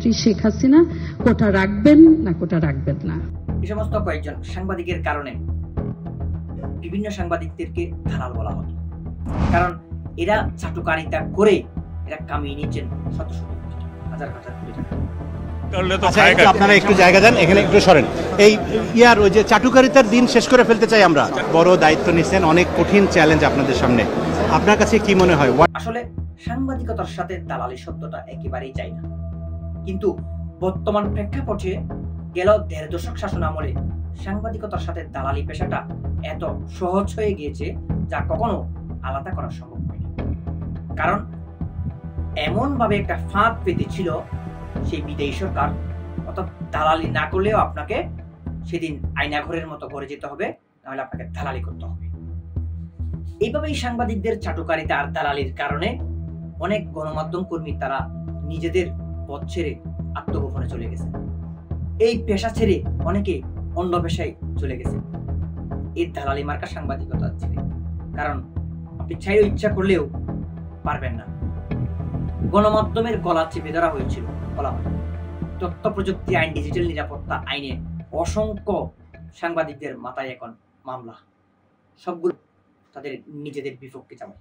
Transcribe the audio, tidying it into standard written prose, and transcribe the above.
প্রধানমন্ত্রী শেখ হাসিনা কোটা রাখবেন না কোটা রাখবেন না। এই সমস্ত কয়েকজন সাংবাদিকের কারণে বিভিন্ন সাংবাদিকদেরকে দালাল বলা হতো, কারণ এরা চাটুকারিতা করে এরা কামিয়ে নিচ্ছেন শত শত কোটি টাকা, হাজার হাজার কোটি টাকা। আপনারা একটু জায়গা দেন, এখানে একটু সরেন। এই ওই যে চাটুকারিতার দিন শেষ করে ফেলতে চাই আমরা। বড় দায়িত্ব নিচ্ছেন, অনেক কঠিন চ্যালেঞ্জ আপনাদের সামনে। আপনার কাছে কি মনে হয়? আসলে সাংবাদিকতার সাথে দালালি শব্দটা একেবারেই চাই না, কিন্তু বর্তমান প্রেক্ষাপটে গেল ১.৫ দশক শাসন আমলে সাংবাদিকতার সাথে দালালি পেশাটা এত সহজ হয়ে গিয়েছে যা কখনো আলাদা করা সম্ভব হয়নি। কারণ এমন ভাবে একটা ফাঁদ পেতেছিল সেই বিদেশি সরকার, অর্থাৎ দালালি না করলেও আপনাকে সেদিন আয়নাঘরের মতো ঘরে যেতে হবে, নাহলে আপনাকে দালালি করতে হবে। এইভাবেই সাংবাদিকদের চাটুকারিতা আর দালালির কারণে অনেক গণমাধ্যম কর্মী তারা নিজেদের পথ ছেড়ে আত্মগোপনে চলে গেছে। এই পেশা ছেড়ে অনেকে অন্য পেশায় চলে গেছে এই দালালি মার্কা সাংবাদিকতা ছেড়ে, কারণ আপনি চাইলেও ইচ্ছা করলেও পারবেন না। গণমাধ্যমের গলা চেপে ধরা হয়েছিল বলা হয়। তথ্য প্রযুক্তি আইন, ডিজিটাল নিরাপত্তা আইনে অসংখ্য সাংবাদিকদের মাথায় এখন মামলা, সবগুলো তাদের নিজেদের বিপক্ষে যাবে।